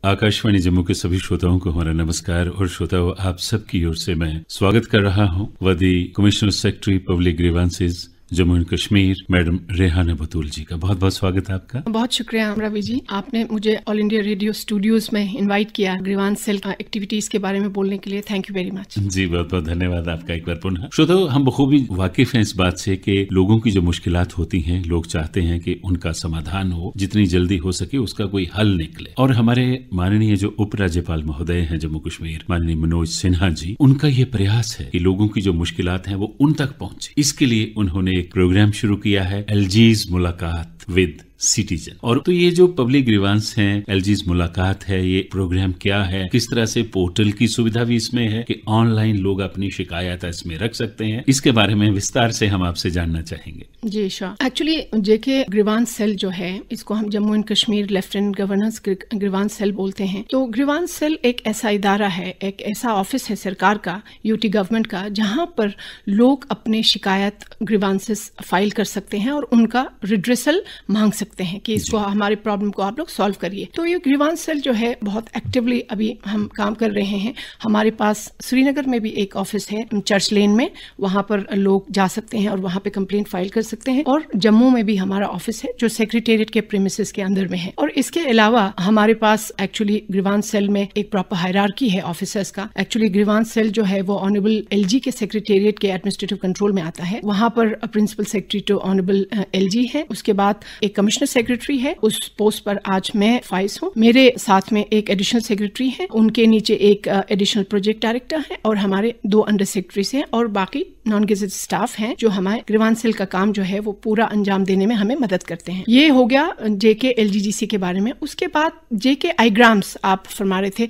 आकाशवाणी जम्मू के सभी श्रोताओं को हमारा नमस्कार और श्रोताओं आप सबकी ओर से मैं स्वागत कर रहा हूं वदी commissioner secretary public grievances Jammu and Kashmir madam Rehana Batool ji का बहुत बहुत स्वागत है आपका। बहुत शुक्रिया रवि जी, आपने मुझे ऑल इंडिया रेडियो स्टूडियोज में इनवाइट किया ग्रीवांस सेल एक्टिविटीज के बारे में बोलने के लिए। थैंक यू वेरी मच जी, बहुत बहुत धन्यवाद आपका एक बार पुनः। श्रोताओं, हम बखूबी वाकिफ हैं इस बात से कि लोगों की जो मुश्किलात होती हैं, लोग चाहते हैं कि उनका समाधान हो, जितनी जल्दी हो सके उसका कोई हल निकले। और हमारे माननीय जो उपराज्यपाल महोदय हैं जम्मू कश्मीर, माननीय मनोज सिन्हा जी, उनका ये प्रयास है कि लोगों की जो मुश्किलात हैं वो उन तक पहुंचे। इसके लिए उन्होंने एक प्रोग्राम शुरू किया है, एलजीज मुलाकात विद सिटीजन। और तो ये जो पब्लिक ग्रीवांस हैं, एलजीज मुलाकात है, ये प्रोग्राम क्या है, किस तरह से पोर्टल की सुविधा भी इसमें है कि ऑनलाइन लोग अपनी शिकायत इसमें रख सकते हैं, इसके बारे में विस्तार से हम आपसे जानना चाहेंगे। जी sure. Actually JK grievance cell जो है, इसको हम Jammu and Kashmir lieutenant governor's grievance cell बोलते हैं। तो ग्रीवांस सेल एक ऐसा इदारा है, एक ऐसा ऑफिस है सरकार का, यूटी गवर्नमेंट का, जहां पर लोग अपने शिकायत ग्रीवांसेस फाइल कर सकते हैं और उनका रिड्रेसल मांग सकते हैं कि इसको हमारे प्रॉब्लम को आप लोग सॉल्व करिए। तो ये ग्रीवांस सेल जो है बहुत एक्टिवली अभी हम काम कर रहे हैं। हमारे पास श्रीनगर में भी एक ऑफिस है, चर्च लेन में, वहां पर लोग जा सकते हैं और वहां पे कंप्लेंट फाइल कर सकते हैं। और जम्मू में भी हमारा ऑफिस है जो सेक्रेटेरिएट के प्रीमिसेस के अंदर में है। और इसके अलावा हमारे पास एक्चुअली ग्रीवांस सेल में एक प्रॉपर हायरार्की है ऑफिसर्स का। एक्चुअली ग्रीवांस सेल जो है वो ऑनरेबल एलजी के सेक्रेटेरिएट के एडमिनिस्ट्रेटिव कंट्रोल में आता है। वहां पर principal secretary to honourable LG है, उसके बाद एक कमिश्नर सेक्रेटरी है, उस पोस्ट पर आज मैं फाइज हूँ। मेरे साथ में एक एडिशनल सेक्रेटरी है, उनके नीचे एक एडिशनल प्रोजेक्ट डायरेक्टर है और हमारे 2 अंडर सेक्रेटरीज हैं और बाकी नॉन गेजेटेड स्टाफ हैं जो हमारे ग्रीवांस सेल का काम जो है वो पूरा अंजाम देने में हमें मदद करते हैं। ये हो गया जेके एलजीजीसी के बारे में। उसके बाद जेके आईग्राम्स आप फरमा रहे थे।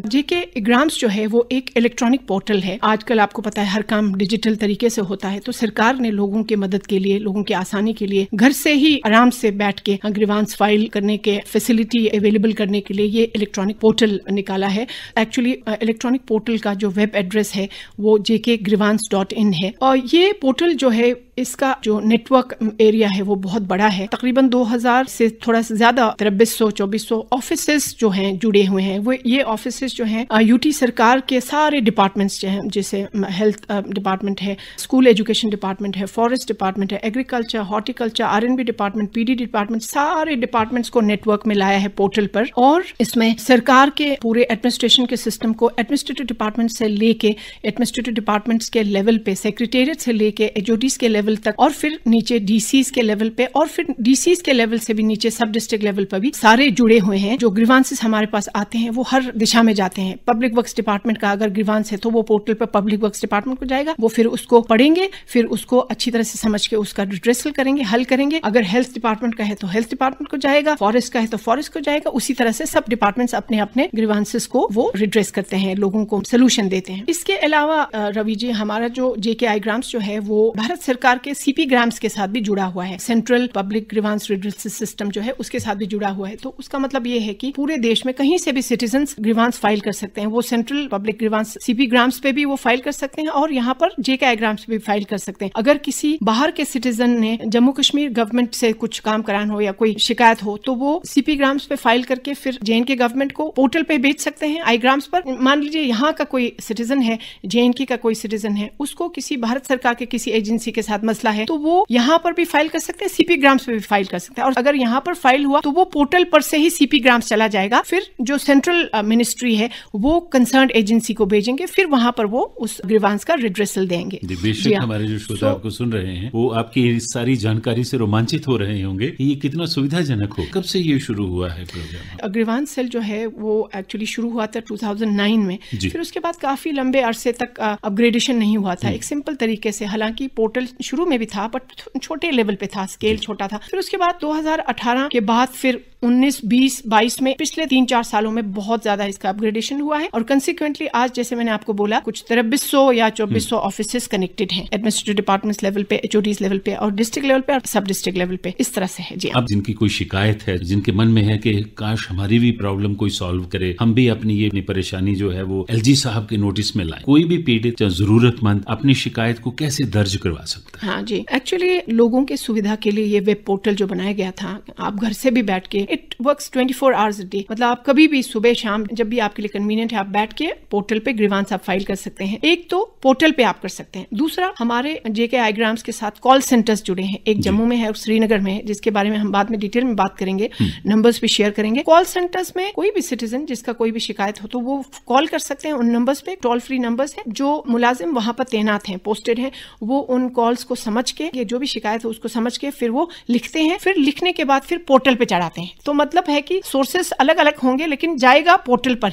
जेके ग्राम्स जो है वो एक इलेक्ट्रॉनिक पोर्टल है। आजकल आपको पता है हर काम डिजिटल तरीके से होता है, तो सरकार ने लोगों के मदद के लिए, लोगों की आसानी के लिए घर से ही आराम से बैठ के ग्रीवांस फाइल करने के फैसिलिटी अवेलेबल करने के लिए ये इलेक्ट्रॉनिक पोर्टल निकाला है। एक्चुअली इलेक्ट्रॉनिक पोर्टल का जो वेब एड्रेस है वो jkgrievances.in है। और ये पोर्टल जो है, इसका जो नेटवर्क एरिया है वो बहुत बड़ा है। तकरीबन 2000 से थोड़ा सा ज्यादा 2300-2400 ऑफिसेस जो हैं जुड़े हुए हैं। वो ये ऑफिसेस जो हैं यूटी सरकार के सारे डिपार्टमेंट्स जो हैं, जैसे हेल्थ डिपार्टमेंट है, स्कूल एजुकेशन डिपार्टमेंट है, फॉरेस्ट डिपार्टमेंट है, agriculture, horticulture, RNB department, PD department, सारे डिपार्टमेंट्स को नेटवर्क में लाया है पोर्टल पर। और इसमें सरकार के पूरे एडमिनिस्ट्रेशन के सिस्टम को एडमिनिस्ट्रेटिव डिपार्टमेंट से लेके एडमिनिस्ट्रेटिव डिपार्टमेंट्स के लेवल पे, सेक्रेटेरिएट से लेके एचओडीज के लेवल तक, और फिर नीचे डीसीज के लेवल पे, और फिर डीसीज के लेवल से भी नीचे सब डिस्ट्रिक्ट लेवल पर भी सारे जुड़े हुए हैं। जो ग्रीवांसेस हमारे पास आते हैं वो हर दिशा में जाते हैं। पब्लिक वर्क्स डिपार्टमेंट का अगर ग्रीवांस है तो वो पोर्टल पर पब्लिक वर्क्स डिपार्टमेंट को जाएगा, वो फिर उसको पढ़ेंगे, फिर उसको अच्छी तरह से समझ के उसका रिड्रेसल करेंगे, हल करेंगे। अगर हेल्थ डिपार्टमेंट का है तो हेल्थ डिपार्टमेंट को जाएगा, फॉरेस्ट का है तो फॉरेस्ट को जाएगा। उसी तरह से सब डिपार्टमेंट्स अपने अपने ग्रीवांसेस को वो रिड्रेस करते हैं, लोगों को सोल्यूशन देते हैं। इसके अलावा रवि जी, हमारा जो जेके आईग्राम्स जो है वो भारत सरकार के सीपी ग्राम्स के साथ भी जुड़ा हुआ है। Central public grievance redressal system जो है उसके साथ भी जुड़ा हुआ है। तो उसका मतलब ये है कि पूरे देश में कहीं से भी सिटीजन्स ग्रीवांस फाइल कर सकते हैं। वो central public grievance CP grams पे भी वो फाइल कर सकते हैं और यहाँ पर जेके आईग्राम्स पे भी फाइल कर सकते हैं। अगर किसी बाहर के सिटीजन ने जम्मू कश्मीर गवर्नमेंट से कुछ काम कराना हो या कोई शिकायत हो तो वो सीपी ग्राम्स पे फाइल करके फिर जेएनके गवर्नमेंट को पोर्टल पे भेज सकते हैं आईग्राम्स पर। मान लीजिए यहाँ का कोई सिटीजन है, जेएनके का कोई सिटीजन है, उसको किसी भारत सरकार के किसी एजेंसी के साथ मसला है तो वो यहाँ पर भी फाइल कर सकते हैं, सीपी ग्राम्स पे भी फाइल कर सकते हैं। और अगर यहाँ पर फाइल हुआ तो वो पोर्टल पर से ही सीपी ग्राम्स चला जाएगा, फिर जो सेंट्रल मिनिस्ट्री है वो कंसर्न एजेंसी को भेजेंगे, फिर वहां पर वो उस ग्रीवांस का रिड्रेसल देंगे। बेशक हमारे जो श्रोता आपको सुन रहे हैं वो आपकी सारी जानकारी से रोमांचित हो रहे होंगे कि ये कितना सुविधाजनक हो। कब से ये शुरू हुआ है प्रोग्राम? ग्रीवांस सेल जो है वो एक्चुअली शुरू हुआ था 2009 में। फिर उसके बाद काफी लंबे अरसे तक अपग्रेडेशन नहीं हुआ था एक सिंपल तरीके से। हालांकि पोर्टल शुरू में भी था बट छोटे लेवल पे था, स्केल छोटा था। फिर उसके बाद 2018 के बाद फिर 19, 20, 22 में पिछले 3-4 सालों में बहुत ज्यादा इसका अपग्रेडेशन हुआ है और कंसिक्वेंटली आज जैसे मैंने आपको बोला कुछ 2300 या 2400 ऑफिसेस कनेक्टेड हैं एडमिनिस्ट्रेटिव डिपार्टमेंट्स लेवल पे, एचओडीज लेवल पे और डिस्ट्रिक्ट लेवल पे और सब डिस्ट्रिक्ट लेवल पे, इस तरह से है। जी, अब जिनकी कोई शिकायत है, जिनके मन में है कि काश हमारी भी प्रॉब्लम कोई सॉल्व करे, हम भी अपनी ये परेशानी जो है वो एलजी साहब के नोटिस में लाएं, कोई भी पीड़ित या जरूरतमंद अपनी शिकायत को कैसे दर्ज करवा सकता है? हाँ जी, एक्चुअली लोगों के सुविधा के लिए ये वेब पोर्टल जो बनाया गया था, आप घर से भी बैठ के, it works 24 hours a day, मतलब आप कभी भी सुबह शाम जब भी आपके लिए कन्वीनियंट है आप बैठ के पोर्टल पे ग्रीवांस आप फाइल कर सकते हैं। एक तो पोर्टल पे आप कर सकते हैं, दूसरा हमारे जेके आईग्राम्स के साथ कॉल सेंटर्स जुड़े हैं, एक जम्मू में है और श्रीनगर में है, जिसके बारे में हम बाद में डिटेल में बात करेंगे, नंबर्स भी शेयर करेंगे। कॉल सेंटर्स में कोई भी सिटीजन जिसका कोई भी शिकायत हो तो वो कॉल कर सकते हैं उन नंबर्स पे, टोल फ्री नंबर्स हैं, जो मुलाजिम वहां पर तैनात हैं, पोस्टेड हैं, वो उन कॉल्स को समझ के, ये जो भी शिकायत है उसको समझ के फिर वो लिखते हैं, फिर लिखने के बाद फिर पोर्टल पे चढ़ाते हैं। तो मतलब है कि सोर्सेस अलग अलग होंगे लेकिन जाएगा पोर्टल पर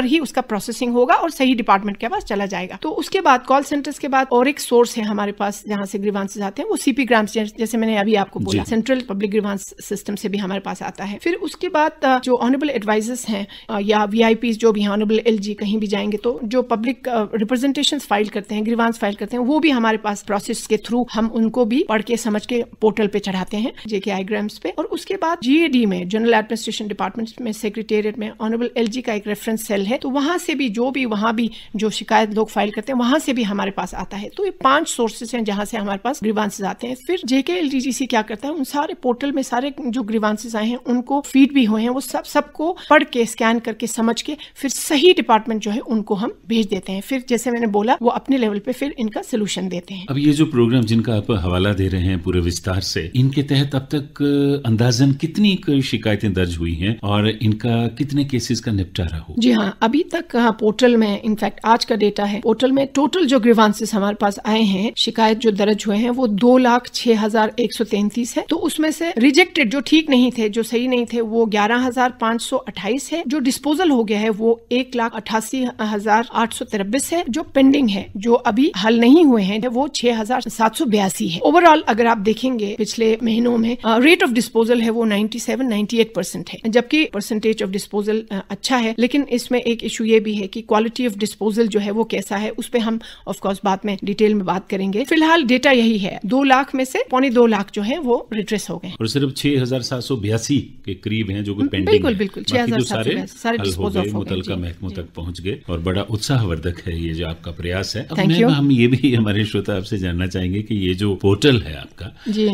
ही उसका प्रोसेसिंग होगा और सही डिपार्टमेंट के पास चला जाएगा। तो उसके बाद कॉल सेंटर्स के बाद और एक सोर्स है हमारे पास जहां से ग्रीवांसेस आते हैं, वो सीपी ग्राम्स, जैसे मैंने अभी आपको बोला, सेंट्रल पब्लिक ग्रीवांस सिस्टम से भी हमारे पास आता है। फिर उसके बाद जो ऑनरेबल एडवाइजर्स हैं या वीआईपी जो भी, ऑनरेबल एलजी कहीं भी जाएंगे तो जो पब्लिक रिप्रेजेंटेशंस फाइल करते हैं, ग्रीवांस फाइल करते हैं, वो भी हमारे पास प्रोसेस के थ्रू हम उनको भी पढ़ के समझ के पोर्टल पे चढ़ाते हैं, जेके आईग्राम्स पे। और उसके बाद जीएडी में, जनरल एडमिनिस्ट्रेशन डिपार्टमेंट में, सेक्रेटेरिएट में ऑनरेबल एलजी का एक रेफरेंस सेल है, तो वहां से भी वहां भी जो शिकायत लोग फाइल करते हैं वहां से भी हमारे पास आता है। तो ये 5 सोर्सेस हैं जहां से हमारे पास ग्रीवांसेस आते हैं। फिर जेके एलडीजीसी क्या करता है, उन सारे पोर्टल में सारे जो ग्रीवांसेस आए हैं उनको फीड भी हुए हैं, वो सबको पढ़ के, स्कैन करके, समझ के फिर सही डिपार्टमेंट जो है उनको हम भेज देते हैं। फिर जैसे मैंने बोला, वो अपने लेवल पे फिर इनका सोल्यूशन देते हैं। अब ये जो प्रोग्राम जिनका आप हवाला दे रहे हैं पूरे विस्तार से, इनके तहत अब तक अंदाजन कितनी शिकायतें दर्ज हुई हैं और इनका कितने केसेस का निपटारा हो? जी हाँ, अभी तक पोर्टल में, इनफैक्ट आज का डेटा है, पोर्टल में टोटल जो ग्रीवांसेस हमारे पास आए हैं, शिकायत जो दर्ज हुए हैं, वो 2,06,133 है। तो उसमें से रिजेक्टेड, जो ठीक नहीं थे, जो सही नहीं थे, वो 11,528 है। जो डिस्पोजल हो गया है वो 1,88,883 है। जो पेंडिंग है, जो अभी हल नहीं हुए हैं, वो 6,782 है। ओवरऑल अगर आप देखेंगे पिछले महीनों में रेट ऑफ डिस्पोजल है वो 97-98% है, जबकि परसेंटेज ऑफ डिस्पोजल अच्छा है। लेकिन इसमें एक इशू ये भी है कि क्वालिटी ऑफ डिस्पोजल जो है वो कैसा है, उस पे हम ऑफ कोर्स बाद में डिटेल में बात करेंगे। फिलहाल डेटा यही है, 2 लाख में से 2.25 लाख जो है वो रिट्रेस हो गए और सिर्फ 6,782 के करीब हैं जो कोई पेंडिंग बिल्कुल बिल्कुल 6,782 सारे डिस्पोज ऑफ हो गए, मुतलका महकमों तक पहुंच गए। और बड़ा उत्साहवर्धक है ये जो आपका प्रयास है। अब हम ये भी हमारे श्रोता आपसे जानना चाहेंगे कि ये जो पोर्टल है आपका,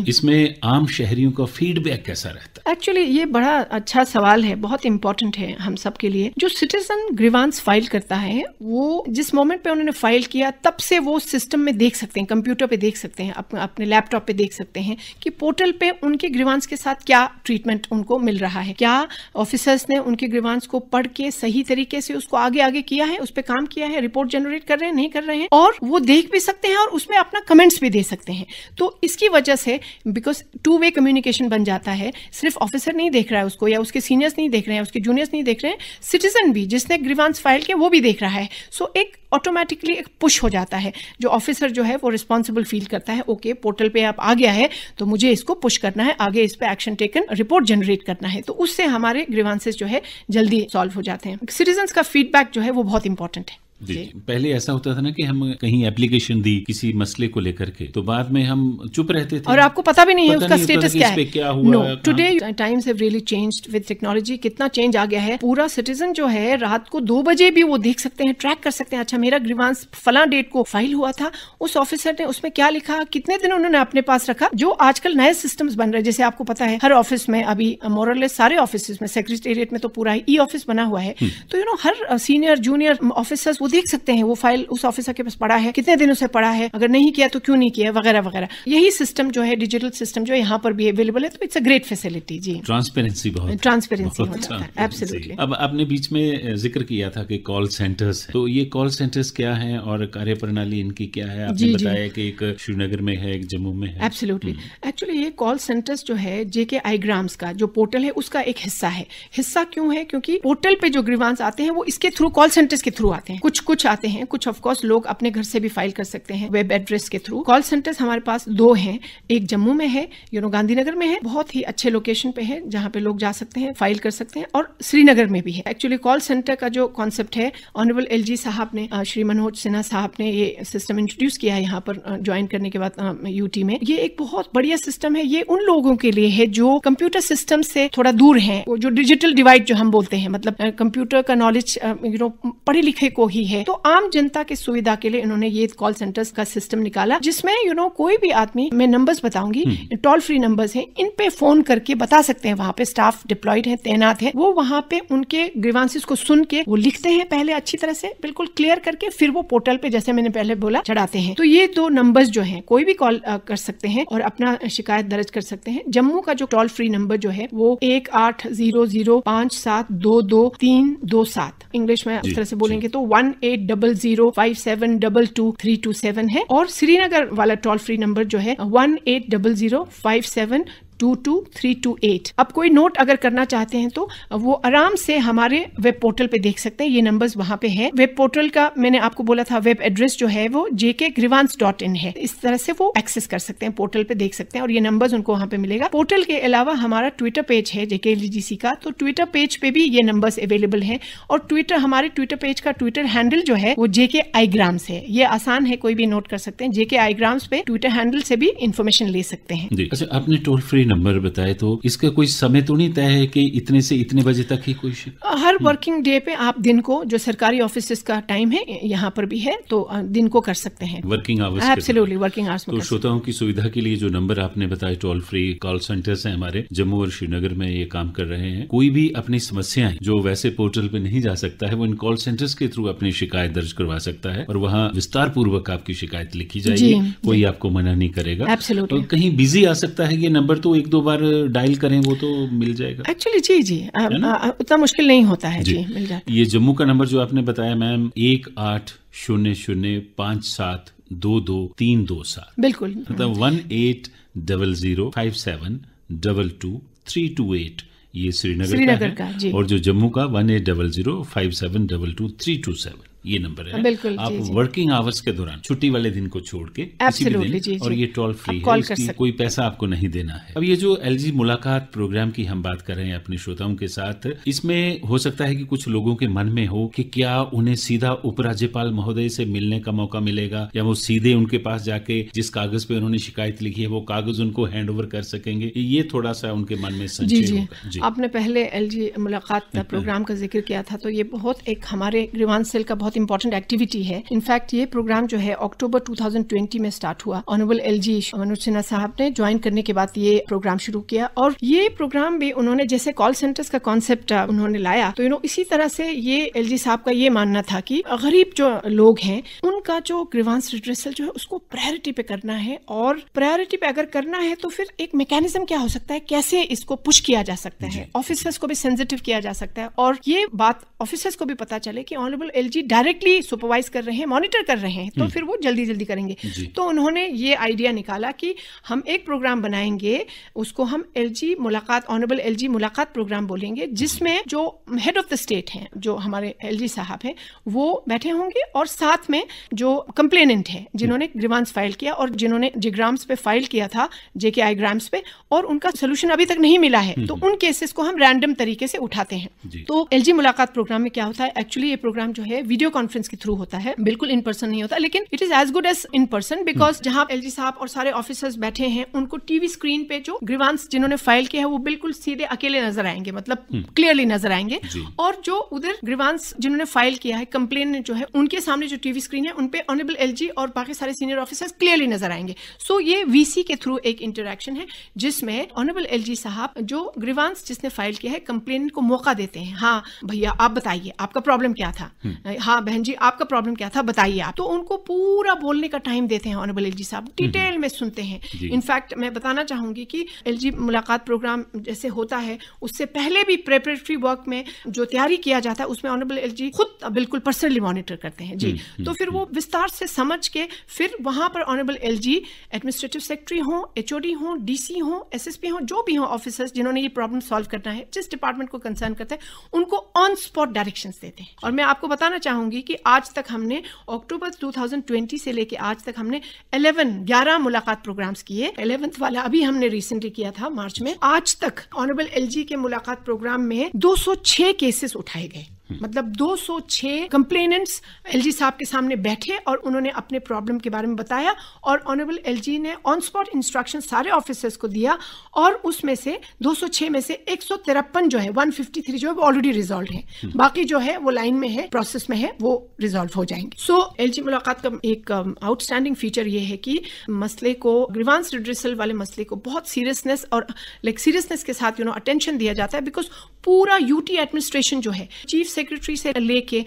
इसमें आम शहरियों का फीडबैक कैसा रहता है? एक्चुअली ये बड़ा अच्छा सवाल है, बहुत इंपॉर्टेंट है हम सब के लिए। जो सिटीजन ग्रीवांस फाइल करता है, वो जिस मोमेंट पे उन्होंने फाइल किया तब से वो सिस्टम में देख सकते हैं, कंप्यूटर पे देख सकते हैं, अपने लैपटॉप पे देख सकते हैं कि पोर्टल पे उनके ग्रीवांस के साथ क्या ट्रीटमेंट उनको मिल रहा है, क्या ऑफिसर्स ने उनके ग्रीवांस को पढ़ के सही तरीके से उसको आगे किया है, उस पर काम किया है, रिपोर्ट जनरेट कर रहे हैं, नहीं कर रहे हैं, और वो देख भी सकते हैं और उसमें अपना कमेंट्स भी दे सकते हैं। तो इसकी वजह से, बिकॉज 2 वे कम्युनिकेशन बन जाता है, सिर्फ ऑफिसर नहीं देख रहा है उसको, या उसके सीनियर्स नहीं देख रहे हैं, उसके जूनियर्स नहीं देख रहे हैं, सिटीजन भी जिसने ग्रीवांस फाइल किया वो भी देख रहा है। सो एक ऑटोमेटिकली एक पुश हो जाता है, जो ऑफिसर जो है वो रिस्पॉन्सिबल फील करता है, ओके पोर्टल पे आप आ गया है तो मुझे इसको पुश करना है, आगे इस पे एक्शन टेकन, रिपोर्ट जनरेट करना है। तो उससे हमारे ग्रीवांसेस जो है जल्दी सॉल्व हो जाते हैं। सिटीजन्स का फीडबैक जो है वो बहुत इंपॉर्टेंट है। जी, पहले ऐसा होता था ना कि हम कहीं एप्लीकेशन दी किसी मसले को लेकर के, तो बाद में हम चुप रहते थे और आपको पता भी नहीं है उसका स्टेटस क्या है, क्या हुआ। No, today times have really changed with technology. कितना चेंज आ गया है, पूरा सिटीजन जो है रात को 2 बजे भी वो देख सकते हैं, ट्रैक कर सकते हैं, अच्छा मेरा ग्रीवांस फला डेट को फाइल हुआ था, उस ऑफिसर ने उसमें क्या लिखा, कितने दिन उन्होंने अपने पास रखा। जो आजकल नए सिस्टम्स बन रहे हैं, जैसे आपको पता है हर ऑफिस में अभी मोरलेस सारे ऑफिस में, सेक्रेटेरिएट में तो पूरा ई ऑफिस बना हुआ है, तो हर सीनियर जूनियर ऑफिसर्स वो देख सकते हैं वो फाइल उस ऑफिसर के पास पड़ा है, कितने दिनों से पड़ा है, अगर नहीं किया तो क्यों नहीं किया, वगैरह वगैरह। यही सिस्टम जो है, डिजिटल सिस्टम जो यहाँ पर भी अवेलेबल है, तो इट्स अ ग्रेट फैसिलिटी। जी, ट्रांसपेरेंसी हो जाता है, एब्सोल्युटली। अब आपने बीच में जिक्र किया था कि कॉल सेंटर्स, तो ये कॉल सेंटर्स क्या है और कार्य प्रणाली इनकी क्या है? आपने बताया कि एक श्रीनगर में है, एक जम्मू में है। एब्सोल्युटली, एक्चुअली ये कॉल सेंटर्स जो है जेके आईग्राम्स का जो पोर्टल है उसका एक हिस्सा है। हिस्सा क्यों है? क्योंकि पोर्टल पे जो ग्रीवांस आते हैं वो इसके थ्रू, कॉल सेंटर्स के थ्रू आते हैं, कुछ आते हैं, कुछ ऑफ कोर्स लोग अपने घर से भी फाइल कर सकते हैं वेब एड्रेस के थ्रू। कॉल सेंटर्स हमारे पास 2 हैं, एक जम्मू में है, गांधीनगर में है, बहुत ही अच्छे लोकेशन पे है जहां पे लोग जा सकते हैं, फाइल कर सकते हैं, और श्रीनगर में भी है। एक्चुअली कॉल सेंटर का जो कॉन्सेप्ट है, ऑनरेबल एलजी साहब ने, श्री मनोज सिन्हा साहब ने ये सिस्टम इंट्रोड्यूस किया है यहाँ पर ज्वाइन करने के बाद यूटी में। ये एक बहुत बढ़िया सिस्टम है, ये उन लोगों के लिए है जो कंप्यूटर सिस्टम से थोड़ा दूर है, जो डिजिटल डिवाइड जो हम बोलते हैं, मतलब कंप्यूटर का नॉलेज पढ़े लिखे को ही नहीं है, तो आम जनता की सुविधा के लिए इन्होंने ये कॉल सेंटर्स का सिस्टम निकाला, जिसमें कोई भी आदमी, मैं नंबर्स बताऊंगी, टोल फ्री नंबर्स हैं, इन पे फोन करके बता सकते हैं, वहाँ पे स्टाफ डिप्लॉयड है, तैनात है, वो वहाँ पे उनके ग्रीवांसेस को सुन के वो लिखते हैं पहले अच्छी तरह से, बिल्कुल क्लियर करके, फिर वो पोर्टल पे जैसे मैंने पहले बोला चढ़ाते हैं। तो ये 2 नंबर्स जो हैं कोई भी कॉल कर सकते हैं और अपना शिकायत दर्ज कर सकते हैं। जम्मू का जो टोल फ्री नंबर जो है वो 180057222327, इंग्लिश में इस तरह से बोलेंगे तो 180057222327 है, और श्रीनगर वाला टोल फ्री नंबर जो है 180057222328। अब कोई नोट अगर करना चाहते हैं तो वो आराम से हमारे वेब पोर्टल पे देख सकते हैं, ये नंबर्स वहां पे है। वेब पोर्टल का मैंने आपको बोला था वेब एड्रेस जो है वो jkgrievances.in है, इस तरह से वो एक्सेस कर सकते हैं, पोर्टल पे देख सकते हैं और ये नंबर्स उनको वहां पे मिलेगा। पोर्टल के अलावा हमारा ट्विटर पेज है JKLGC का, तो ट्विटर पेज पे भी ये नंबर्स अवेलेबल है, और हमारे ट्विटर पेज का ट्विटर हैंडल जो है वो JK igrams है। ये आसान है, कोई भी नोट कर सकते हैं, JK igrams पे ट्विटर हैंडल से भी इंफॉर्मेशन ले सकते हैं। अच्छा, आपने टोल फ्री नंबर बताए, तो इसका कोई समय तो नहीं तय है कि इतने से इतने बजे तक ही कोई हर वर्किंग डे पे आप दिन को, जो सरकारी ऑफिस का टाइम है यहाँ पर भी है, तो दिन को कर सकते हैं, working hours. Absolutely working hours में। तो श्रोताओं की सुविधा के लिए जो नंबर आपने बताया, टोल फ्री कॉल सेंटर्स हैं हमारे जम्मू और श्रीनगर में, ये काम कर रहे हैं। कोई भी अपनी समस्याएं जो वैसे पोर्टल पे नहीं जा सकता है, वो इन कॉल सेंटर्स के थ्रू अपनी शिकायत दर्ज करवा सकता है, और वहाँ विस्तार पूर्वक आपकी शिकायत लिखी जाएगी, कोई आपको मना नहीं करेगा। एब्सोल्युटली। तो कहीं बिजी आ सकता है ये नंबर, तो 1-2 बार डायल करें वो तो मिल जाएगा। एक्चुअली जी उतना मुश्किल नहीं होता है, जी मिल जाता है। ये जम्मू का नंबर जो आपने बताया मैम, 180057222327, बिल्कुल, मतलब 180057222328, ये श्रीनगर का है, और जो जम्मू का 180057222327 ये नंबर है। बिल्कुल, आप वर्किंग आवर्स के दौरान, छुट्टी वाले दिन को छोड़ के किसी भी दिन, और ये टोल फ्री है, इसकी कोई पैसा आपको नहीं देना है। अब ये जो LG मुलाकात प्रोग्राम की हम बात कर रहे हैं अपने श्रोताओं के साथ, इसमें हो सकता है कि कुछ लोगों के मन में हो कि क्या उन्हें सीधा उपराज्यपाल महोदय से मिलने का मौका मिलेगा, या वो सीधे उनके पास जाके जिस कागज पे उन्होंने शिकायत लिखी है वो कागज उनको हैंड ओवर कर सकेंगे, ये थोड़ा सा उनके मन में संशय होगा। जी, आपने पहले LG मुलाकात प्रोग्राम का जिक्र किया था, तो ये बहुत एक हमारे ग्रीवांस सेल का बहुत इंपॉर्टेंट एक्टिविटी है। इनफैक्ट ये प्रोग्राम जो है अक्टूबर 2020 में स्टार्ट हुआ। ऑनरेबल LG मनोज सिन्हा साहब ने ज्वाइन करने के बाद ये प्रोग्राम शुरू किया, और ये प्रोग्राम भी उन्होंने जैसे कॉल सेंटर्स का कॉन्सेप्ट उन्होंने लाया, तो इसी तरह से ये LG साहब का ये मानना था कि गरीब जो लोग हैं उनका जो ग्रीवांस रिड्रेसल जो है उसको प्रायोरिटी पे करना है, और प्रायोरिटी पे अगर करना है तो फिर एक मैकेनिज्म क्या हो सकता है, कैसे इसको पुश किया जा सकता है, ऑफिसर्स को भी सेंसिटिव किया जा सकता है, और ये बात ऑफिसर्स को भी पता चले कि ऑनरेबल LG डायरेक्टली सुपरवाइज कर रहे हैं, मॉनिटर कर रहे हैं, तो फिर वो जल्दी जल्दी करेंगे। तो उन्होंने ये आइडिया निकाला कि हम एक प्रोग्राम बनाएंगे, उसको हम LG मुलाकात, ऑनरेबल LG मुलाकात प्रोग्राम बोलेंगे, जिसमें जो हेड ऑफ द स्टेट हैं, जो हमारे LG साहब हैं, वो बैठे होंगे, और साथ में जो कंप्लेनेंट है, जिन्होंने ग्रीवांस फाइल किया और जिन्होंने जिग्राम्स पे फाइल किया था, JK igrams पे, और उनका सोल्यूशन अभी तक नहीं मिला है, तो उन केसेस को हम रैंडम तरीके से उठाते हैं। तो LG मुलाकात प्रोग्राम में क्या होता है, एक्चुअली ये प्रोग्राम जो है वीडियो कॉन्फ्रेंस के थ्रू होता है, बिल्कुल इन पर्सन नहीं होता, लेकिन it is as good as in person, because जहां LG साहब और सारे ऑफिसर्स बैठे हैं, उनको टीवी स्क्रीन पे जो ग्रीवांस जिन्होंने फाइल किया है वो बिल्कुल सीधे अकेले नजर आएंगे, मतलब क्लियरली नजर आएंगे, और जो उधर ग्रीवांस जिन्होंने फाइल किया है, कंप्लेन जो है, उनके सामने जो टीवी स्क्रीन है उनपे ऑनरेबल LG और बाकी सारे सीनियर ऑफिसर्स क्लियरली नजर आएंगे। सो ये VC के थ्रू एक इंटरेक्शन है, जिसमें ऑनरेबल LG साहब जो ग्रीवांस जिसने फाइल किया है, कंप्लेन को मौका देते हैं, हाँ भैया आप बताइए आपका प्रॉब्लम क्या था, हाँ बहन जी आपका प्रॉब्लम क्या था, बताइए आप। तो उनको पूरा बोलने का टाइम देते हैं ऑनरेबल LG साहब, डिटेल में सुनते हैं। इनफैक्ट मैं बताना चाहूंगी कि LG मुलाकात प्रोग्राम जैसे होता है, उससे पहले भी प्रेपरेटरी वर्क में जो तैयारी किया जाता है, उसमें ऑनरेबल LG खुद बिल्कुल पर्सनली मॉनिटर करते हैं। जी, तो फिर वो विस्तार से समझ के फिर वहां पर ऑनरेबल LG एडमिनिस्ट्रेटिव सेक्रेटरी हो, HOD हो, DC हो, SSP हो, जो भी हो ऑफिसर्स जिन्होंने ये प्रॉब्लम सॉल्व करना है, जिस डिपार्टमेंट को कंसर्न करता है, उनको ऑन स्पॉट डायरेक्शंस देते हैं। और मैं आपको बताना चाहूंगी कि आज तक हमने अक्टूबर 2020 से लेके आज तक हमने 11 मुलाकात प्रोग्राम्स किए। 11th वाला अभी हमने रिसेंटली किया था मार्च में। आज तक ऑनरेबल LG के मुलाकात प्रोग्राम में 206 केसेस उठाए गए। मतलब 206 कंप्लेनेंट्स एलजी साहब के सामने बैठे और उन्होंने अपने प्रॉब्लम के बारे में बताया और ऑनरेबल एलजी ने ऑन स्पॉट इंस्ट्रक्शन सारे ऑफिसर्स को दिया और उसमें से 206 में से 153 जो है 153 जो है वो ऑलरेडी रिजॉल्व है, बाकी जो है वो लाइन में है, प्रोसेस में है, वो रिजॉल्व हो जाएंगे। सो एलजी मुलाकात का एक आउटस्टैंडिंग फीचर ये है कि मसले को, ग्रीवांस रिड्रेसल वाले मसले को बहुत सीरियसनेस और सीरियसनेस के साथ अटेंशन दिया जाता है, बिकॉज पूरा यूटी एडमिनिस्ट्रेशन जो है चीफ सेक्रेटरी से लेके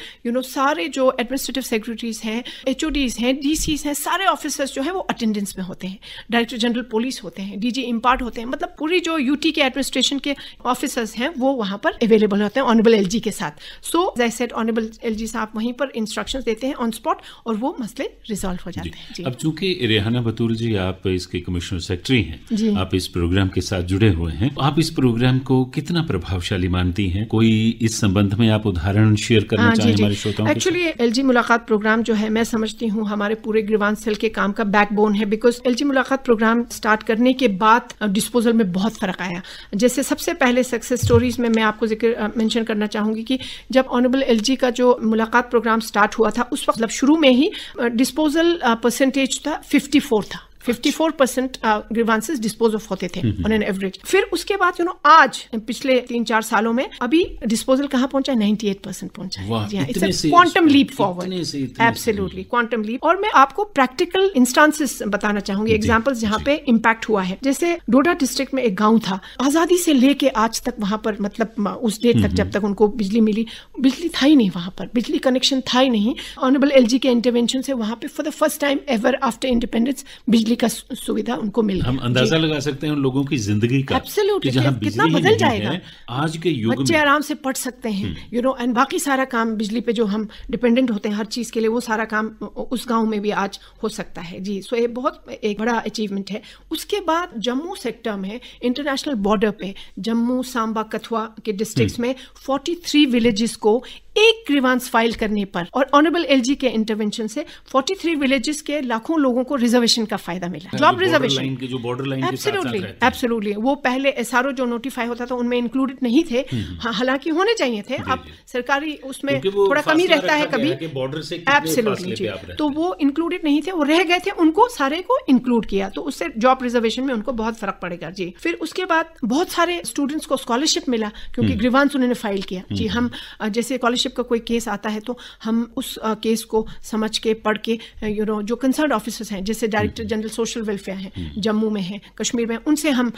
सारे जो एडमिनिस्ट्रेटिव सेक्रेटरीज हैं, एचओडीज हैं, डीसीज हैं, सारे ऑफिसर्स जो है वो अटेंडेंस में होते हैं, डायरेक्टर जनरल पुलिस होते हैं, डीजी इम्पार्ट होते हैं, मतलब पूरी जो यूटी के एडमिनिस्ट्रेशन के ऑफिसर्स हैं वो वहां पर अवेलेबल होते हैं ऑनरेबल एलजी के साथ। So as I said honourable LG साहब वहीं पर इंस्ट्रक्शंस देते हैं ऑन स्पॉट और वो मसले रिजॉल्व हो जाते हैं। अब चूंकि रेहाना बतूल जी आप इसके कमिश्नर सेक्रेटरी हैं, आप इस प्रोग्राम के साथ जुड़े हुए हैं, आप इस प्रोग्राम को कितना प्रभावशाली मानती हैं? कोई इस संबंध में आप उदाहरण शेयर करना चाहें हमारे श्रोताओं? एक्चुअली एलजी मुलाकात प्रोग्राम जो है मैं समझती हूँ हमारे पूरे ग्रीवांस सेल के काम का बैकबोन है, बिकॉज एलजी मुलाकात प्रोग्राम स्टार्ट करने के बाद डिस्पोजल में बहुत फर्क आया। जैसे सबसे पहले सक्सेस स्टोरीज में मैं आपको जिक्र मेंशन करना चाहूंगी कि जब ऑनरेबल एलजी का जो मुलाकात प्रोग्राम स्टार्ट हुआ था उस वक्त मतलब शुरू में ही डिस्पोजल परसेंटेज था 54 था, 54% ग्रीवांसेस डिस्पोज ऑफ होते थे ऑन एन एवरेज। फिर उसके बाद आज पिछले 3-4 सालों में अभी डिस्पोजल कहाँ पहुंचा है? 98% पहुंचा है। It's a quantum leap forward, absolutely quantum leap. और मैं आपको प्रैक्टिकल इंस्टांसेस बताना चाहूंगी, एग्जांपल्स जहाँ पे इम्पैक्ट हुआ है। जैसे डोडा डिस्ट्रिक्ट में एक गांव था, आजादी से लेके आज तक वहां पर मतलब उस डेट तक जब तक उनको बिजली मिली, बिजली था ही नहीं वहां पर, बिजली कनेक्शन था ही नहीं। ऑनरेबल एलजी के इंटरवेंशन से वहां पे for the first time ever after independence बिजली का सुविधा उनको मिल गई। हम अंदाजा लगा सकते हैं उन लोगों की जिंदगी का, एब्सोल्युटली कितना बदल जाएगा। आज के युग में बच्चे आराम से पढ़ सकते हैं, एंड बाकी सारा काम बिजली पे जो हम डिपेंडेंट होते हैं हर चीज के लिए, वो सारा काम उस गांव में भी आज हो सकता है जी। सो ये बहुत एक बड़ा अचीवमेंट है। उसके बाद जम्मू सेक्टर में इंटरनेशनल बॉर्डर पे जम्मू, सांबा, कथुआ के डिस्ट्रिक्ट्स में 43 विलेजेस को एक ग्रीवांस फाइल करने पर और ऑनरेबल एलजी के इंटरवेंशन से 43 विलेजेस के लाखों लोगों को रिजर्वेशन का फायदा मिला। जॉब रिजर्वेशन के जो बॉर्डर लाइन एब्सोल्युटली वो पहले एसआरओ जो नोटिफाई होता था उनमें इंक्लूडेड नहीं थे, हालांकि होने चाहिए थे। अब सरकारी उसमें थोड़ा कमी रहता है कभी, बॉर्डर से एब्सोल्युटली जी, तो वो इंक्लूडेड नहीं थे, वो रह गए थे, उनको सारे को इंक्लूड किया, तो उससे जॉब रिजर्वेशन में उनको बहुत फर्क पड़ेगा जी। फिर उसके बाद बहुत सारे स्टूडेंट्स को स्कॉलरशिप मिला क्योंकि ग्रीवांस उन्होंने फाइल किया जी। हम जैसे स्कॉलरशिप का कोई केस आता है तो हम उस केस को समझ के पढ़ के जो कंसर्न ऑफिसर्स हैं, जैसे डायरेक्टर जनरल सोशल वेलफेयर हैं, जम्मू में है, कश्मीर में, उनसे हम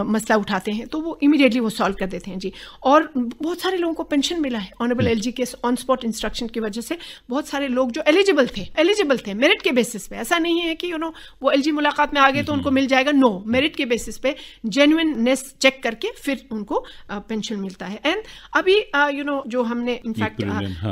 मसला उठाते हैं तो वो इमीडिएटली वो सॉल्व कर देते हैं जी। और बहुत सारे लोगों को पेंशन मिला है ऑनरेबल एलजी के ऑन स्पॉट इंस्ट्रक्शन की वजह से। बहुत सारे लोग जो एलिजिबल थे मेरिट के बेसिस पे, ऐसा नहीं है कि वो एलजी मुलाकात में आ गए तो उनको मिल जाएगा, नो, मेरिट के बेसिस पे जेन्युइननेस चेक करके फिर उनको पेंशन मिलता है। एंड अभी जो हमने इनफैक्ट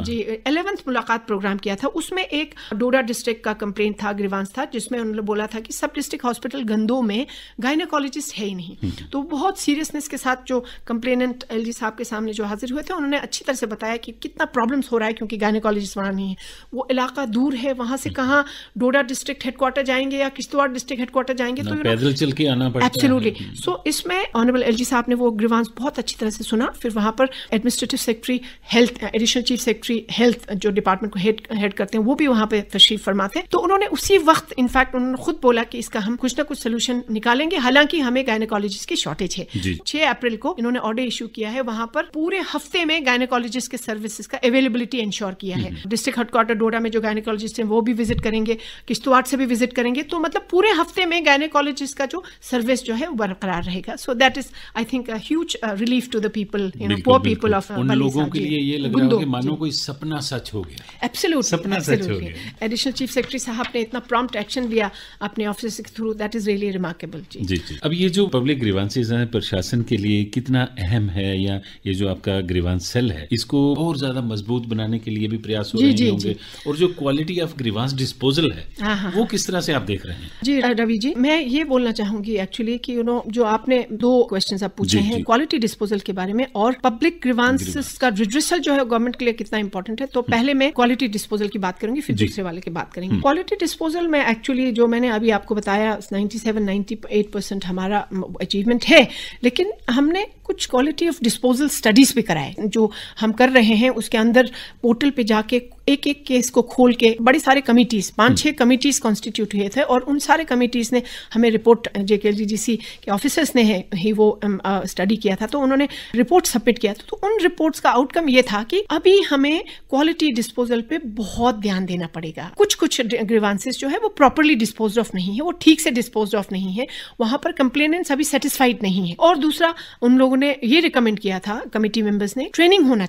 जी 11th मुलाकात प्रोग्राम किया था, उसमें एक डोडा डिस्ट्रिक्ट का कंप्लेंट था, ग्रीवांस था, जिसमें उन्होंने बोला था कि सब डिस्ट्रिक्ट हॉस्पिटल गंदो में गायनेकोलॉजिस्ट है ही नहीं। तो बहुत सीरियसनेस के साथ जो कंप्लेनेंट एलजी साहब के सामने जो हाजिर हुए थे, उन्होंने अच्छी तरह से बताया कि कितना प्रॉब्लम्स हो रहा है क्योंकि गायनेकोलॉजिस्ट वहाँ नहीं है, वो इलाका दूर है, वहाँ से कहाँ डोडा डिस्ट्रिक्ट हेडक्वार्टर जाएंगे या किश्तवाड़ डिस्ट्रिक्ट हेडक्वार्टर जाएंगे, तो पैदल चल के आना पड़ता है। एब्सोल्युटली। सो इसमें ऑनरेबल एलजी साहब ने वो ग्रीवांस बहुत अच्छी तरह से सुना। फिर वहाँ पर administrative secretary health, additional chief secretary health जो डिपार्टमेंट को हेड करते हैं, वो भी वहाँ पे तशरीफ फरमाते हैं। तो उन्होंने उसी वक्त इनफैक्ट उन्होंने खुद बोला कि इसका हम कुछ ना कुछ सोल्यूशन निकालेंगे, हालांकि हमें गायनेकोलॉजिस्ट की शॉर्टेज है। 6 अप्रैल को इन्होंने ऑर्डर इशू किया है, वहां पर पूरे हफ्ते में गायनेकोलॉजिस्ट के सर्विसेज का अवेलेबिलिटी इंश्योर किया है। डिस्ट्रिक्ट हेडक्वार्टर डोडा में जो गायनेकोलॉजिस्ट हैं वो भी विजिट करेंगे, किश्तवाड़ से भी विजिट करेंगे, तो मतलब पूरे हफ्ते में गायनेकोलॉजिस्ट का जो सर्विस जो है वो बरकरार रहेगा। So that is I think huge relief to the people, poor people of उन लोगों के लिए ये लग रहा है कि मानो कोई सपना सच हो गया। एब्सोल्युटली, सपना सच हो गया। एडिशनल चीफ सेक्रेटरी साहब ने इतना प्रॉम्प्ट एक्शन लिया अपने ऑफिस के through, that is really remarkable जी। जी। अब ये जो पब्लिक ग्रीवांसेस हैं प्रशासन के लिए कितना अहम है, या ये जो आपका ग्रीवांस सेल है इसको और ज्यादा मजबूत बनाने के लिए भी प्रयास हो रहे होंगे, और जो क्वालिटी ऑफ ग्रीवांस डिस्पोजल है वो किस तरह से आप देख रहे हैं? जी रवि जी, मैं ये बोलना चाहूंगी एक्चुअली कि जो आपने 2 क्वेश्चंस आप पूछे हैं, क्वालिटी डिस्पोजल के बारे में और पब्लिक ग्रीवांसेस का रिड्रेसल जो है है गवर्नमेंट के लिए कितना इंपॉर्टेंट है, तो पहले मैं क्वालिटी डिस्पोजल की बात करूंगी, फिर दूसरे वाले की बात करेंगे। क्वालिटी डिस्पोजल में एक्चुअली जो मैंने अभी आपको बताया 97-98% हमारा अचीवमेंट है, लेकिन हमने कुछ क्वालिटी ऑफ डिस्पोजल स्टडीज भी कराए जो हम कर रहे हैं। उसके अंदर पोर्टल पे जाके एक एक केस को खोल के बड़ी सारे कमिटीज 5-6 कमिटीज कॉन्स्टिट्यूट हुए थे और उन सारे कमिटीज ने हमें रिपोर्ट JKLGGC के ऑफिसर्स ने ही वो स्टडी किया था, तो उन्होंने रिपोर्ट सबमिट किया था। तो उन रिपोर्ट्स का आउटकम ये था कि अभी हमें क्वालिटी डिस्पोजल पे बहुत ध्यान देना पड़ेगा। कुछ ग्रीवांसेस जो है वो प्रॉपरली डिस्पोज ऑफ नहीं है, वो ठीक से डिस्पोज ऑफ नहीं है, वहां पर कंप्लेनेंट्स अभी सेटिस्फाइड नहीं है। और दूसरा उन लोगों ने ये रिकमेंड किया था कमिटी मेंबर्स ने, ट्रेनिंग होना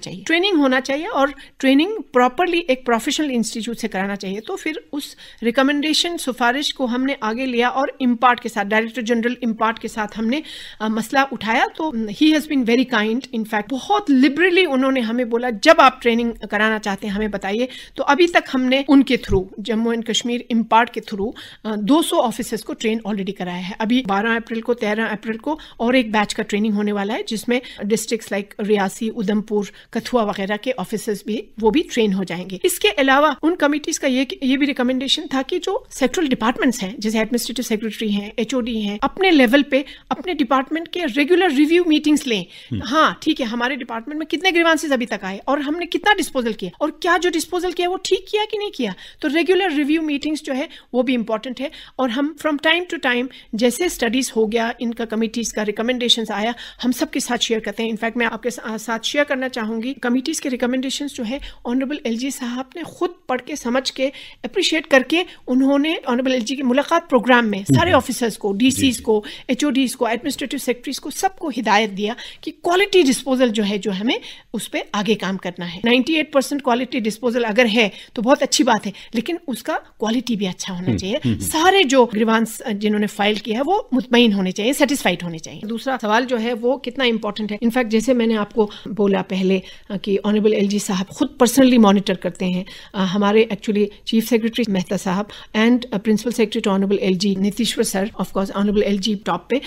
चाहिए और ट्रेनिंग प्रॉपरली एक प्रोफेशनल इंस्टीट्यूट से कराना चाहिए। तो फिर उस रिकमेंडेशन सिफारिश को हमने आगे लिया और इम्पार्ट के साथ, डायरेक्टर जनरल इम्पार्ट के साथ हमने मसला उठाया। तो he has been very kind, in fact बहुत लिबरली उन्होंने हमें बोला जब आप ट्रेनिंग कराना चाहते हैं हमें बताइए। तो अभी तक हमने उनके through, Jammu and Kashmir impart के थ्रू 200 ऑफिसर्स को ट्रेन ऑलरेडी कराया है। अभी 12 अप्रैल को 13 अप्रैल को और एक बैच का ट्रेनिंग होने वाला है जिसमें डिस्ट्रिक्ट्स लाइक रियासी, उधमपुर, कथुआ वगैरह के ऑफिसर्स भी वो भी ट्रेन हो जाएंगे। इसके अलावा उन कमिटीज का ये भी रिकमेंडेशन था कि जो सेक्टरल डिपार्टमेंट्स हैं जैसे एडमिनिस्ट्रेटिव सेक्रेटरी हैं, HOD हैं, अपने लेवल पे अपने डिपार्टमेंट के रेगुलर रिव्यू मीटिंग्स लें। हाँ ठीक है, हमारे डिपार्टमेंट में कितने ग्रीवांसेस अभी तक आए और हमने कितना डिस्पोजल किया और क्या जो डिस्पोजल किया वो ठीक किया कि नहीं किया। तो रेगुलर रिव्यू मीटिंग्स जो है वो भी इंपॉर्टेंट है। और हम फ्रॉम टाइम टू टाइम जैसे स्टडीज हो गया, इनका कमिटीज का रिकमेंडेशंस आया, हम सबके साथ शेयर करते हैं। इनफैक्ट मैं आपके साथ शेयर करना चाहूंगी कमिटीज के रिकमेंडेशंस जो है ऑनरेबल LG साहब ने खुद पढ़ के समझ के अप्रिशिएट करके उन्होंने ऑनरेबल LG के मुलाकात प्रोग्राम में सारे ऑफिसर्स को, DCs को, HODs को, एडमिनिस्ट्रेटिव सेक्रेटरीज को सबको हिदायत दिया कि क्वालिटी डिस्पोजल जो है जो हमें उस पर आगे काम करना है। 98% क्वालिटी डिस्पोजल अगर है तो बहुत अच्छी बात है, लेकिन उसका क्वालिटी भी अच्छा होना चाहिए। सारे जो ग्रीवांस जिन्होंने फाइल किया है वो मुतमईन होने चाहिए, सेटिस्फाइड होने चाहिए। दूसरा सवाल जो है वो कितना इंपॉर्टेंट है। इनफैक्ट जैसे मैंने आपको बोला पहले कि ऑनरेबल LG साहब खुद पर्सनली मॉनिटर करते हैं। हमारे एक्चुअली चीफ सेक्रेटरी मेहता साहब and principal secretary honourable LG Nitishwar sir, of course honourable LG top पे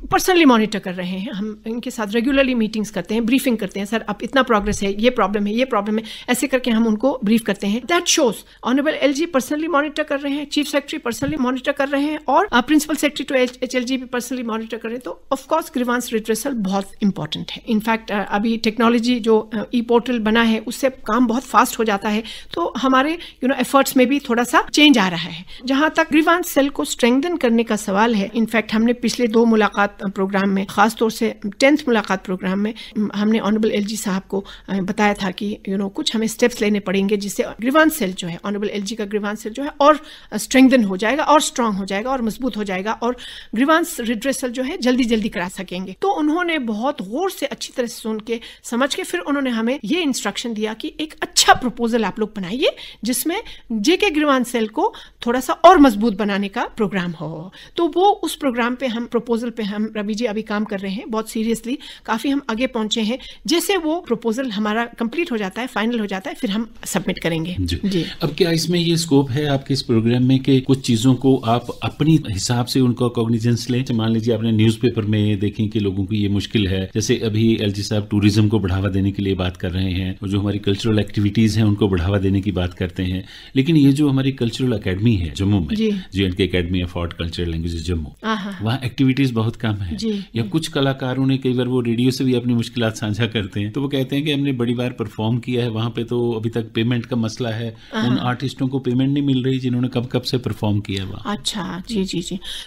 पर्सनली मॉनिटर कर रहे हैं। हम इनके साथ रेगुलरली मीटिंग्स करते हैं, ब्रीफिंग करते हैं, सर अब इतना प्रोग्रेस है, ये प्रॉब्लम है, ऐसे करके हम उनको ब्रीफ करते हैं। That shows honourable LG personally monitor कर रहे हैं, चीफ सेक्रेटरी पर्सनली मॉनिटर कर रहे हैं और प्रिंसिपल सेक्रेटरी टू HLG भी पर्सनली मॉनिटर कर रहे हैं। तो ऑफ कोर्स ग्रीवांस रिट्रेसल बहुत इंपॉर्टेंट है। इनफैक्ट अभी टेक्नोलॉजी जो ई-पोर्टल बना है उससे काम बहुत फास्ट हो जाता है, तो हमारे एफर्ट्स में भी थोड़ा सा चेंज आ रहा है। जहां तक ग्रीवांस सेल को स्ट्रेंथन करने का सवाल है, इनफैक्ट हमने पिछले 2 मुलाकात प्रोग्राम में, खासतौर से 10th मुलाकात प्रोग्राम में हमने ऑनरेबल LG साहब को बताया था कि कुछ हमें स्टेप्स लेने पड़ेंगे जिससे ग्रीवांस सेल जो है, ऑनरेबल LG का ग्रीवांस सेल जो है और स्ट्रेंथन हो जाएगा और स्ट्रांग हो जाएगा और मजबूत हो जाएगा और ग्रीवांस रिड्रेसल जो है जल्दी करा सकेंगे। तो उन्होंने बहुत गौर से अच्छी तरह से सुन के समझ के फिर उन्होंने हमें ये इंस्ट्रक्शन दिया कि एक अच्छा प्रपोजल आप लोग बनाइए जिसमें JK ग्रीवांस सेल को थोड़ा सा और मजबूत बनाने का प्रोग्राम हो। तो वो उस प्रोग्राम पे हम प्रपोजल पे हम रवि जी अभी काम कर रहे हैं बहुत सीरियसली, काफी हम आगे पहुंचे हैं। जैसे वो प्रपोजल हमारा कंप्लीट हो जाता है, फाइनल हो जाता है, फिर हम सबमिट करेंगे। जी। अब क्या इसमें ये स्कोप है आपके इस प्रोग्राम में कि कुछ चीजों को आप अपनी हिसाब से उनका कॉग्निजेंस लें? मान लीजिए आपने न्यूज़पेपर में देखें कि लोगों की ये मुश्किल है, जैसे अभी LG साहब टूरिज्म को बढ़ावा देने के लिए बात कर रहे हैं और जो हमारी कल्चरल एक्टिविटीज हैं उनको बढ़ावा देने की बात करते हैं, लेकिन ये जो हमारी कल्चरल अकेडमी है जम्मू में, JNK academy of art culture languages Jammu, वहाँ एक्टिविटीज बहुत कम है। या कुछ कलाकारों ने कई बार वो रेडियो से भी अपनी मुश्किलात साझा करते हैं, तो वो कहते हैं कि हमने बड़ी बार परफॉर्म किया है वहाँ पे, तो अभी तक पेमेंट का मसला है, उन आर्टिस्टों को पेमेंट नहीं मिल रही जिन्होंने कब से परफॉर्म किया वहाँ। अच्छा, जी।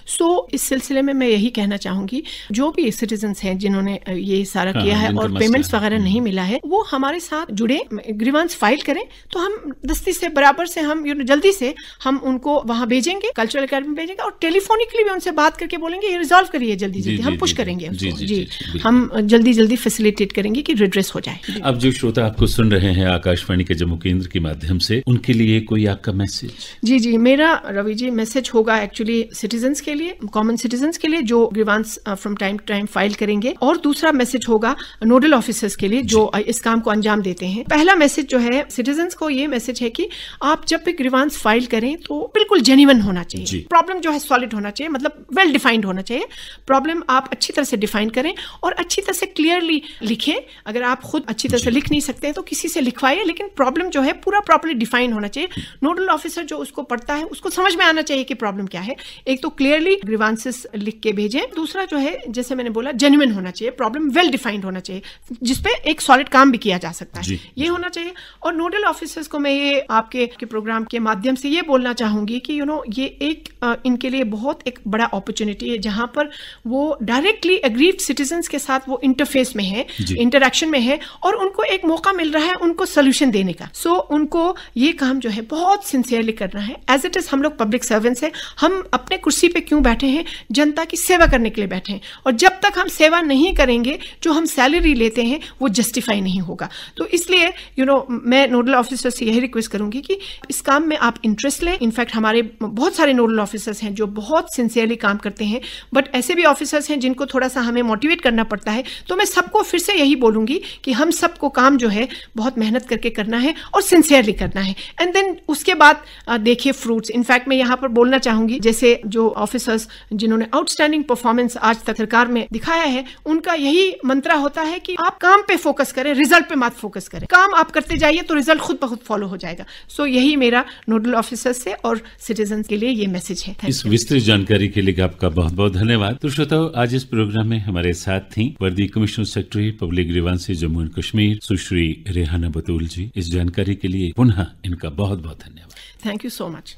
सो इस सिलसिले में मैं यही कहना चाहूंगी, जो भी सिटीजन्स हैं जिन्होंने ये सारा किया है और पेमेंट्स वगैरह नहीं मिला है, वो हमारे साथ जुड़े, ग्रीवांस फाइल करें, तो हम दस्ती से बराबर से हम जल्दी से हम उनको वहां भेजेंगे, कल्चरल अकेडमी भेजेंगे और टेलीफोनिकली भी उनसे बात करके बोलेंगे ये रिजॉल्व करिए जल्दी, हम पुश करेंगे उसको। हम जल्दी फैसिलिटेट करेंगे कि रिड्रेस हो जाए। अब जो श्रोता आपको सुन रहे हैं आकाशवाणी के जम्मू केंद्र के माध्यम से, उनके लिए कोई आपका मैसेज? जी, मेरा रवि जी मैसेज होगा एक्चुअली सिटीजन्स के लिए, कॉमन सिटीजन्स के लिए जो grievance from time to time file करेंगे, और दूसरा मैसेज होगा नोडल ऑफिसर्स के लिए जो इस काम को अंजाम देते हैं। पहला मैसेज जो है सिटीजन्स को ये मैसेज है कि आप जब भी ग्रीवांस फाइल करें तो बिल्कुल जेन्युइन होना चाहिए, प्रॉब्लम जो है सॉलिड होना चाहिए, मतलब वेल डिफाइंड होना चाहिए। प्रॉब्लम आप अच्छी तरह से डिफाइन करें और अच्छी तरह से क्लियरली लिखें। अगर आप खुद अच्छी तरह से लिख नहीं सकते हैं तो किसी से लिखवाइए, लेकिन प्रॉब्लम जो है पूरा प्रॉपर्ली डिफाइन होना चाहिए। नोडल ऑफिसर जो उसको पढ़ता है उसको समझ में आना चाहिए कि प्रॉब्लम क्या है। एक तो क्लियरली ग्रीवांसेस लिख के भेजें, दूसरा जो है जैसे मैंने बोला जेन्युइन होना चाहिए, प्रॉब्लम वेल डिफाइंड होना चाहिए जिसपे एक सॉलिड काम भी किया जा सकता है, ये होना चाहिए। और नोडल ऑफिसर्स को मैं ये आपके प्रोग्राम के माध्यम से ये बोलना चाहूंगी कि ये एक इनके लिए बहुत एक बड़ा अपॉर्चुनिटी है जहां पर वो डायरेक्टली एग्रीव्ड सिटीजन्स के साथ वो इंटरफेस में है, इंटरेक्शन में है और उनको एक मौका मिल रहा है उनको सोल्यूशन देने का। सो उनको ये काम जो है बहुत सिंसियरली करना है। एज इट इज हम लोग पब्लिक सर्वेंट्स हैं, हम अपने कुर्सी पे क्यों बैठे हैं? जनता की सेवा करने के लिए बैठे हैं, और जब तक हम सेवा नहीं करेंगे जो हम सैलरी लेते हैं वो जस्टिफाई नहीं होगा। तो इसलिए मैं नोडल ऑफिसर से यही रिक्वेस्ट करूंगी कि इस काम में आप इंटरेस्ट लें। इनफैक्ट हमारे बहुत सारे नोडल ऑफिसर्स हैं जो बहुत सिंसियरली काम करते हैं, बट ऐसे भी ऑफिसर्स हैं जिनको थोड़ा सा हमें मोटिवेट करना पड़ता है। तो मैं सबको फिर से यही बोलूंगी कि हम सबको काम जो है बहुत मेहनत करके करना है और सिंसियरली करना है, एंड देन उसके बाद देखिए फ्रूट्स। इनफैक्ट मैं यहाँ पर बोलना चाहूंगी जैसे जो ऑफिसर्स जिन्होंने आउटस्टैंडिंग परफॉर्मेंस आज तक सरकार में दिखाया है, उनका यही मंत्रा होता है कि आप काम पे फोकस करें, रिजल्ट पे मत फोकस करें। काम आप करते जाइए तो रिजल्ट खुद ब खुद फॉलो हो जाएगा। सो यही मेरा नोडल ऑफिसर से और सिटीजन के लिए ये मैसेज है। इस विस्तृत जानकारी के लिए आपका बहुत बहुत धन्यवाद। तो श्रोताओ, आज इस प्रोग्राम में हमारे साथ थी वर्दी commissioner secretary public grievances Jammu and Kashmir सुश्री रेहाना बतूल जी। इस जानकारी के लिए पुनः इनका बहुत बहुत धन्यवाद। Thank you so much.